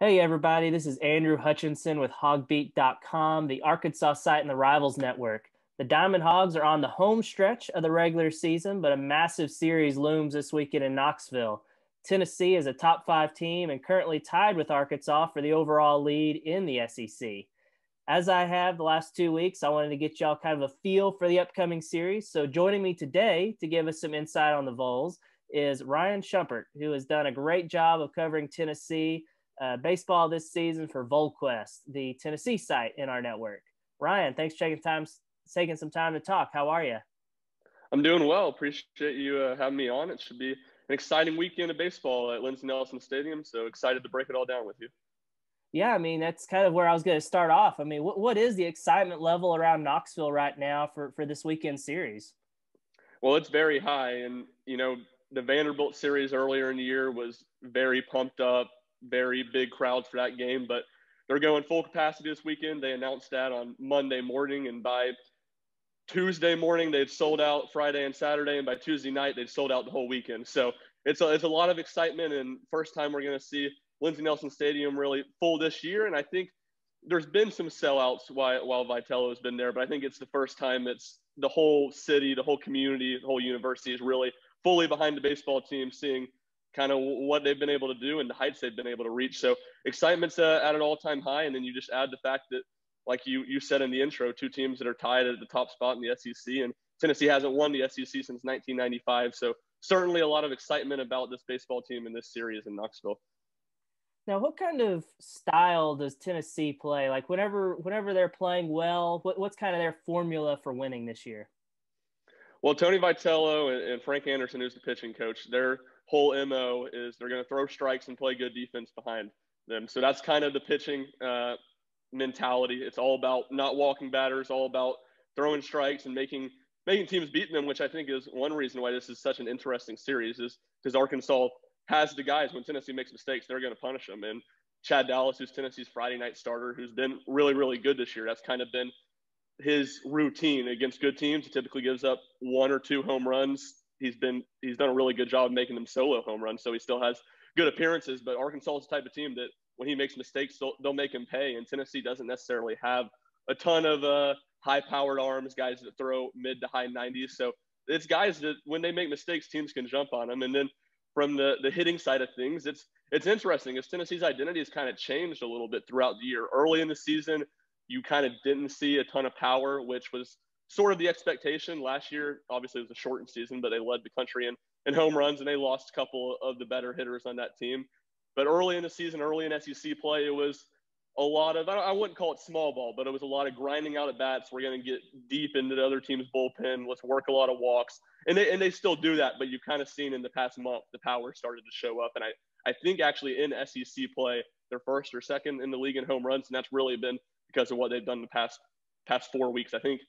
Hey everybody, this is Andrew Hutchinson with HawgBeat.com, the Arkansas site and the Rivals Network. The Diamond Hogs are on the home stretch of the regular season, but a massive series looms this weekend in Knoxville. Tennessee is a top five team and currently tied with Arkansas for the overall lead in the SEC. As I have the last 2 weeks, I wanted to get y'all kind of a feel for the upcoming series. So joining me today to give us some insight on the Vols is Ryan Schumpert, who has done a great job of covering Tennessee baseball this season for Volquest, the Tennessee site in our network. Ryan, thanks for taking some time to talk. How are you? I'm doing well. Appreciate you having me on. It should be an exciting weekend of baseball at Lindsey Nelson Stadium. So excited to break it all down with you. Yeah, I mean, that's kind of where I was going to start off. I mean, what is the excitement level around Knoxville right now for this weekend series? Well, it's very high. And, the Vanderbilt series earlier in the year was very pumped up, very big crowds for that game. But they're going full capacity this weekend. They announced that on Monday morning. And by Tuesday morning, they'd sold out Friday and Saturday. And by Tuesday night, they'd sold out the whole weekend. So it's a lot of excitement. And first time we're going to see Lindsey Nelson Stadium really full this year. And I think there's been some sellouts while Vitello has been there, but I think it's the first time it's the whole city, the whole community, the whole university is really fully behind the baseball team, seeing kind of what they've been able to do and the heights they've been able to reach. So excitement's at an all-time high, and then you just add the fact that, like you said in the intro, two teams that are tied at the top spot in the SEC, and Tennessee hasn't won the SEC since 1995. So certainly a lot of excitement about this baseball team in this series in Knoxville. Now, what kind of style does Tennessee play? Like whenever they're playing well, what's kind of their formula for winning this year? Well, Tony Vitello and Frank Anderson, who's the pitching coach, their whole MO is they're going to throw strikes and play good defense behind them. So that's kind of the pitching mentality. It's all about not walking batters, all about throwing strikes and making teams beat them, which I think is one reason why this is such an interesting series, is because Arkansas has the guys. When Tennessee makes mistakes, they're going to punish them. And Chad Dallas, who's Tennessee's Friday night starter, who's been really, really good this year, that's kind of been his routine against good teams. He typically gives up one or two home runs. He's done a really good job of making them solo home runs, so he still has good appearances. But Arkansas is the type of team that when he makes mistakes, they'll make him pay. And Tennessee doesn't necessarily have a ton of high-powered arms, guys that throw mid to high 90s. So it's guys that when they make mistakes, teams can jump on them. And then from the hitting side of things, it's interesting as Tennessee's identity has kind of changed a little bit throughout the year. Early in the season, you kind of didn't see a ton of power, which was sort of the expectation. Last year, obviously, it was a shortened season, but they led the country in home runs, and they lost a couple of the better hitters on that team. But early in the season, early in SEC play, it was a lot of, I wouldn't call it small ball, but it was a lot of grinding out at bats. We're going to get deep into the other team's bullpen. Let's work a lot of walks. And they still do that, but you've kind of seen in the past month the power started to show up. And I think actually in SEC play, they're first or second in the league in home runs, and that's really been because of what they've done the past 4 weeks. I think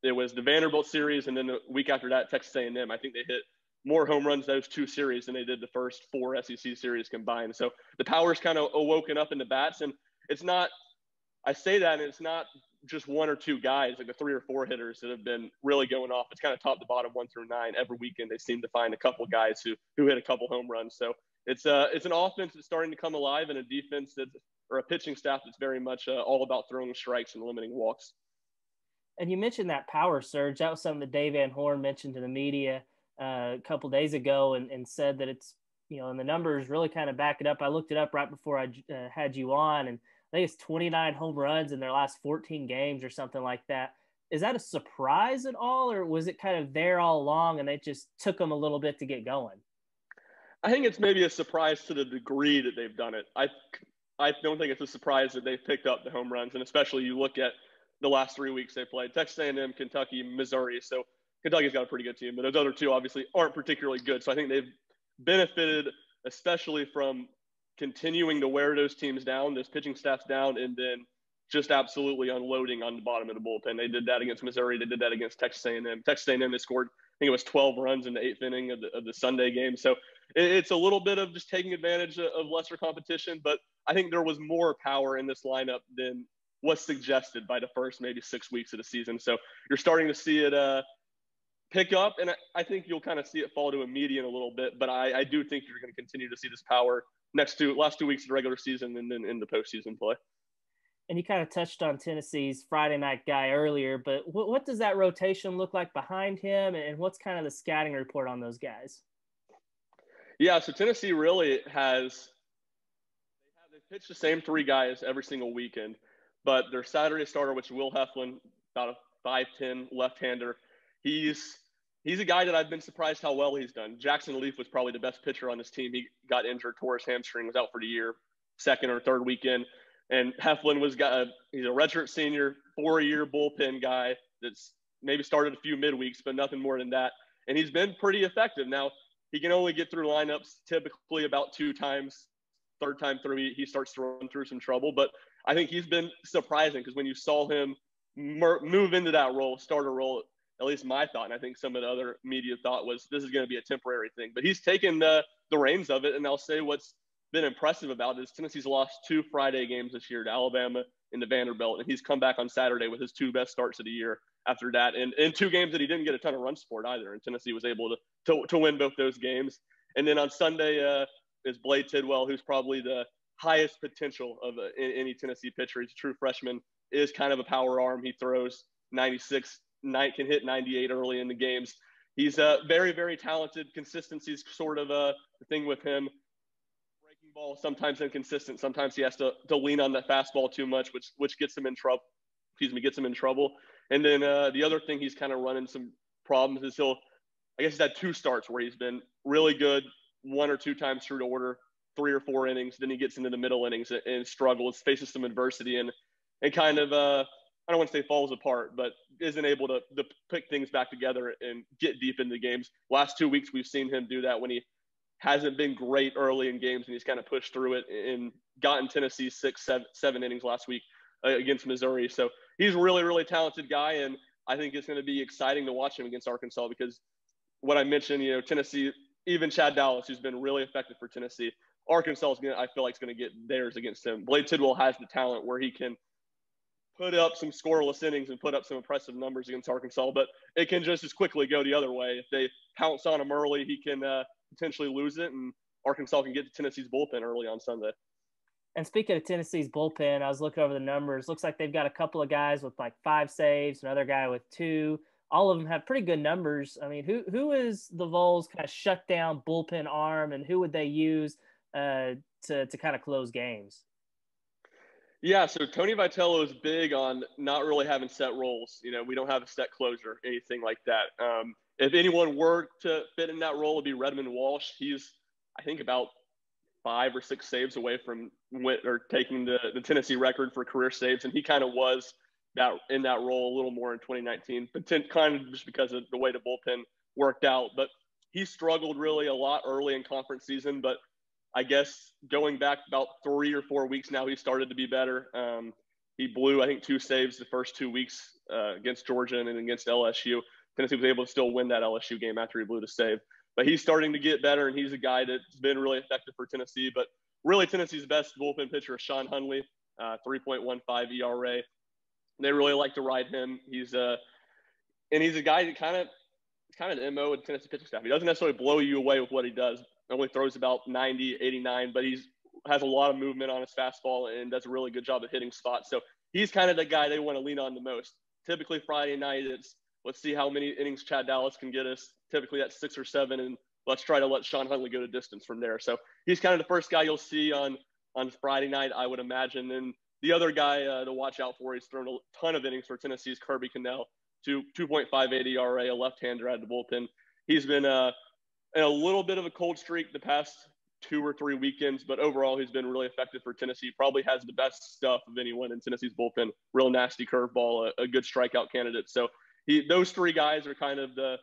it was the Vanderbilt series, and then the week after that, Texas A&M. I think they hit more home runs those two series than they did the first four SEC series combined. So the power's kind of awoken up in the bats, and it's not – I say that, and it's not just one or two guys, like the three or four hitters that have been really going off. It's kind of top to bottom, 1 through 9. Every weekend they seem to find a couple of guys who hit a couple home runs. So it's an offense that's starting to come alive, and a defense that's – or a pitching staff that's very much all about throwing strikes and limiting walks. And you mentioned that power surge. That was something that Dave Van Horn mentioned to the media a couple days ago and said that it's, and the numbers really kind of back it up. I looked it up right before I had you on, and I think it's 29 home runs in their last 14 games or something like that. Is that a surprise at all, or was it kind of there all along and it just took them a little bit to get going? I think it's maybe a surprise to the degree that they've done it. I don't think it's a surprise that they've picked up the home runs, and especially you look at the last 3 weeks they played: Texas A&M, Kentucky, Missouri. So Kentucky's got a pretty good team, but those other two obviously aren't particularly good. So I think they've benefited especially from continuing to wear those teams down, those pitching staffs down, and then just absolutely unloading on the bottom of the bullpen. They did that against Missouri. They did that against Texas A&M. Texas A&M, they scored, I think it was 12 runs in the 8th inning of the Sunday game. So it's a little bit of just taking advantage of lesser competition, but I think there was more power in this lineup than was suggested by the first maybe 6 weeks of the season. So you're starting to see it pick up, and I think you'll kind of see it fall to a median a little bit, but I do think you're going to continue to see this power last 2 weeks of the regular season and then in the postseason play. And you kind of touched on Tennessee's Friday night guy earlier, but what does that rotation look like behind him, and what's kind of the scouting report on those guys? Yeah, so Tennessee really they pitch the same 3 guys every single weekend, but their Saturday starter, which is Will Heflin, about a 5'10" left-hander, he's a guy that I've been surprised how well he's done. Jackson Leaf was probably the best pitcher on this team. He got injured, tore his hamstring, was out for the year, second or third weekend. And Heflin he's a redshirt senior, 4-year bullpen guy that's maybe started a few midweeks, but nothing more than that. And he's been pretty effective. Now, he can only get through lineups typically about 2 times. Third time through, he starts to run through some trouble. But I think he's been surprising because when you saw him move into that role, starter role, at least my thought, and I think some of the other media thought, was this is going to be a temporary thing. But he's taken the reins of it, and I'll say what's been impressive about it is Tennessee's lost 2 Friday games this year to Alabama and to Vanderbilt, and he's come back on Saturday with his 2 best starts of the year after that, and in 2 games that he didn't get a ton of run support either, and Tennessee was able to win both those games. And then on Sunday is Blade Tidwell, who's probably the highest potential of any Tennessee pitcher. He's a true freshman, is kind of a power arm. He throws 96, can hit 98 early in the games. He's very, very talented. Consistency's sort of the thing with him. Breaking ball, sometimes inconsistent. Sometimes he has to lean on that fastball too much, which gets him in trouble. Gets him in trouble. And then the other thing he's kind of running some problems is he's had 2 starts where he's been really good 1 or 2 times through the order, 3 or 4 innings. Then he gets into the middle innings and struggles, faces some adversity, and kind of I don't want to say falls apart, but isn't able to pick things back together and get deep into games. Last 2 weeks, we've seen him do that when he hasn't been great early in games, and he's kind of pushed through it and gotten Tennessee 6, 7 innings last week against Missouri. So he's a really, really talented guy, and I think it's going to be exciting to watch him against Arkansas because what I mentioned, Tennessee, even Chad Dallas, who's been really effective for Tennessee, Arkansas I feel like is going to get theirs against him. Blade Tidwell has the talent where he can put up some scoreless innings and put up some impressive numbers against Arkansas, but it can just as quickly go the other way. If they pounce on him early, he can potentially lose it, and Arkansas can get to Tennessee's bullpen early on Sunday. And speaking of Tennessee's bullpen, I was looking over the numbers. Looks like they've got a couple of guys with like 5 saves, another guy with 2. All of them have pretty good numbers. I mean, who is the Vols' kind of shut down bullpen arm, and who would they use to kind of close games? Yeah, so Tony Vitello is big on not really having set roles. We don't have a set closer, anything like that. If anyone were to fit in that role, it'd be Redmond Walsh. He's, I think, about 5 or 6 saves away from taking the Tennessee record for career saves, and he kind of was in that role a little more in 2019, but kind of just because of the way the bullpen worked out. But he struggled really a lot early in conference season, but I guess going back about 3 or 4 weeks now, he started to be better. He blew, I think, 2 saves the first 2 weeks against Georgia and then against LSU. Tennessee was able to still win that LSU game after he blew the save. But he's starting to get better, and he's a guy that's been really effective for Tennessee. But really, Tennessee's best bullpen pitcher is Sean Hundley, 3.15 ERA. They really like to ride him. He's a guy that kind of the MO with Tennessee pitching staff. He doesn't necessarily blow you away with what he does. Only throws about 90, 89, but has a lot of movement on his fastball and does a really good job of hitting spots. So he's kind of the guy they want to lean on the most. Typically Friday night, it's let's see how many innings Chad Dallas can get us. Typically that's 6 or 7, and let's try to let Sean Hundley go to distance from there. So he's kind of the first guy you'll see on Friday night, I would imagine. And the other guy to watch out for, he's thrown a ton of innings for Tennessee's Kirby Cannell, 2.58 ERA, a left-hander out of the bullpen. He's been in a little bit of a cold streak the past 2 or 3 weekends, but overall he's been really effective for Tennessee. Probably has the best stuff of anyone in Tennessee's bullpen. Real nasty curveball, a good strikeout candidate. So those 3 guys are kind of the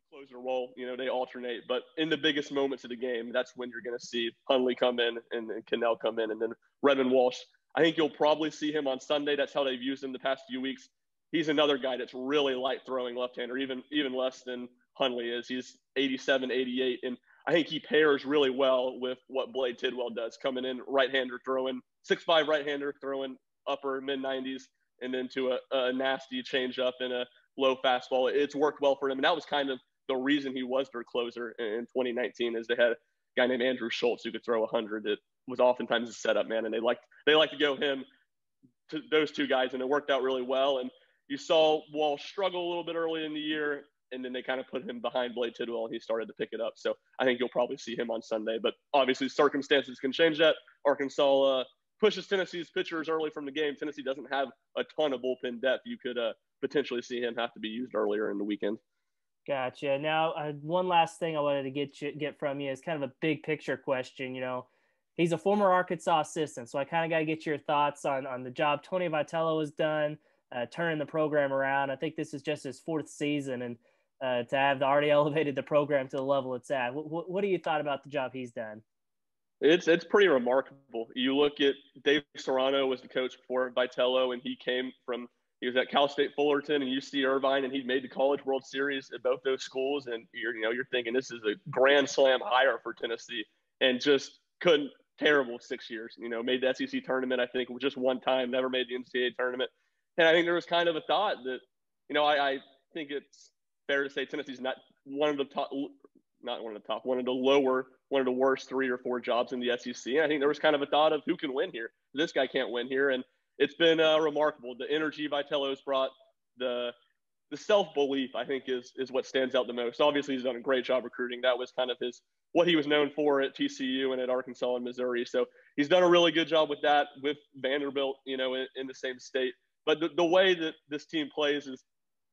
closer role. They alternate, but in the biggest moments of the game, that's when you're going to see Hundley come in and Cannell come in, and then Redmond Walsh. I think you'll probably see him on Sunday. That's how they've used him the past few weeks. He's another guy that's really light throwing left-hander, even less than Hundley is. He's 87, 88, and I think he pairs really well with what Blade Tidwell does, coming in right-hander throwing, 6'5" right-hander throwing upper mid-90s, and then to a nasty changeup and a low fastball. It's worked well for him, and that was kind of the reason he was their closer in 2019, is they had guy named Andrew Schultz who could throw 100. It was oftentimes a setup, man, and they like to go him to those two guys, and it worked out really well. And you saw Wall struggle a little bit early in the year, and then they kind of put him behind Blade Tidwell, and he started to pick it up. So I think you'll probably see him on Sunday. But obviously, circumstances can change that. Arkansas pushes Tennessee's pitchers early from the game. Tennessee doesn't have a ton of bullpen depth. You could potentially see him have to be used earlier in the weekend. Gotcha. Now, one last thing I wanted to get from you is kind of a big picture question. You know, he's a former Arkansas assistant, so I kind of got to get your thoughts on the job Tony Vitello has done, turning the program around. I think this is just his 4th season, and to have already elevated the program to the level it's at. What do you thought about the job he's done? It's pretty remarkable. You look at Dave Serrano was the coach before Vitello, and he was at Cal State Fullerton and UC Irvine, and he made the College World Series at both those schools. And you're thinking this is a grand slam hire for Tennessee, and just couldn't. Terrible 6 years. Made the SEC tournament, I think, just one time, never made the NCAA tournament. And I think there was kind of a thought that, I think it's fair to say Tennessee's not one of the top, not one of the top, one of the worst 3 or 4 jobs in the SEC. And I think there was kind of a thought of who can win here. This guy can't win here. And it's been remarkable. The energy Vitello's brought, the self-belief, I think, is what stands out the most. Obviously, he's done a great job recruiting. That was kind of what he was known for at TCU and at Arkansas and Missouri. So he's done a really good job with that, with Vanderbilt, in the same state. But the way that this team plays is,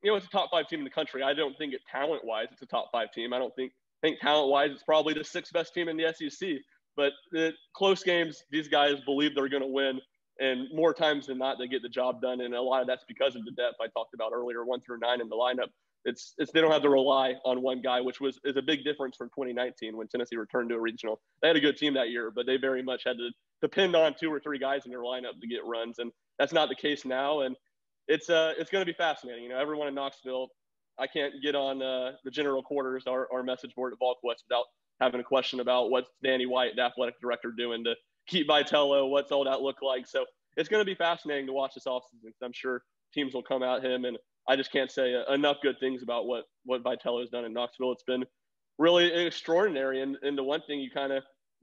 it's a top 5 team in the country. I don't think talent-wise it's a top 5 team. I think talent-wise it's probably the 6th best team in the SEC. But the close games, these guys believe they're going to win. And more times than not, they get the job done. And a lot of that's because of the depth I talked about earlier, 1 through 9 in the lineup. It's they don't have to rely on one guy, which is a big difference from 2019 when Tennessee returned to a regional. They had a good team that year, but they very much had to depend on 2 or 3 guys in their lineup to get runs. And that's not the case now. And it's going to be fascinating. Everyone in Knoxville, I can't get on the general quarters, our message board at Volquest, without having a question about what's Danny White, the athletic director, doing to keep Vitello, what's all that look like. So it's going to be fascinating to watch this offseason. I'm sure teams will come at him, and I just can't say enough good things about what Vitello has done in Knoxville. It's been really extraordinary. And the one thing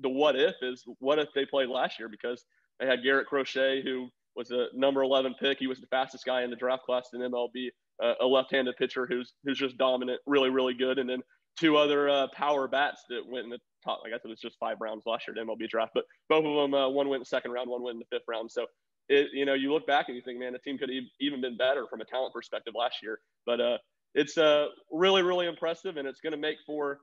the what if they played last year, because they had Garrett Crochet, who was a number 11 pick. He was the fastest guy in the draft class in MLB, a left-handed pitcher who's just dominant, really, really good. And then 2 other power bats that went in the top. I guess it was just 5 rounds last year at MLB draft, but both of them, one went in the 2nd round, one went in the 5th round. So you look back and you think, man, the team could have even been better from a talent perspective last year. But it's really, really impressive, and it's going to make for,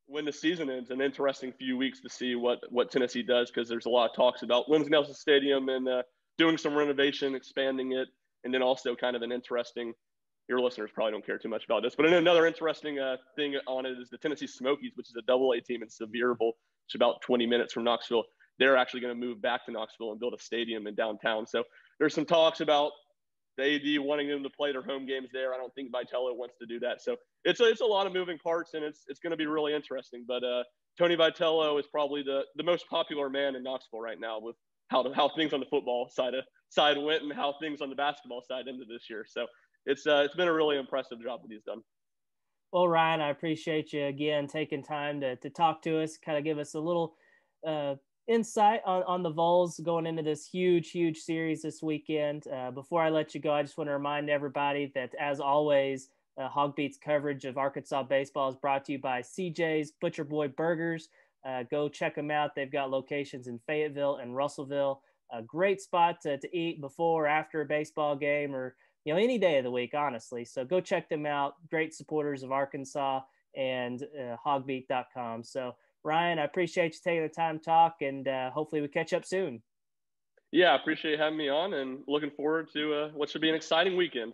when the season ends, an interesting few weeks to see what Tennessee does, because there's a lot of talks about Lindsey Nelson Stadium and doing some renovation, expanding it, and then also kind of an interesting – your listeners probably don't care too much about this, but another interesting thing on it is the Tennessee Smokies, which is a AA team in Sevierville, which is about 20 minutes from Knoxville. They're actually going to move back to Knoxville and build a stadium in downtown. So there's some talks about the AD wanting them to play their home games there. I don't think Vitello wants to do that. So it's a lot of moving parts, and it's going to be really interesting. But Tony Vitello is probably the most popular man in Knoxville right now, with how things on the football side went and how things on the basketball side ended this year. So it's been a really impressive job that he's done. Well, Ryan, I appreciate you again taking time to talk to us, kind of give us a little insight on the Vols going into this huge series this weekend. Before I let you go, I just want to remind everybody that, as always, HawgBeat's coverage of Arkansas baseball is brought to you by CJ's Butcher Boy Burgers. Go check them out. They've got locations in Fayetteville and Russellville. A great spot to eat before or after a baseball game, or any day of the week, honestly. So go check them out. Great supporters of Arkansas and HawgBeat.com. So, Ryan, I appreciate you taking the time to talk, and hopefully we catch up soon. Yeah, I appreciate you having me on, and looking forward to what should be an exciting weekend.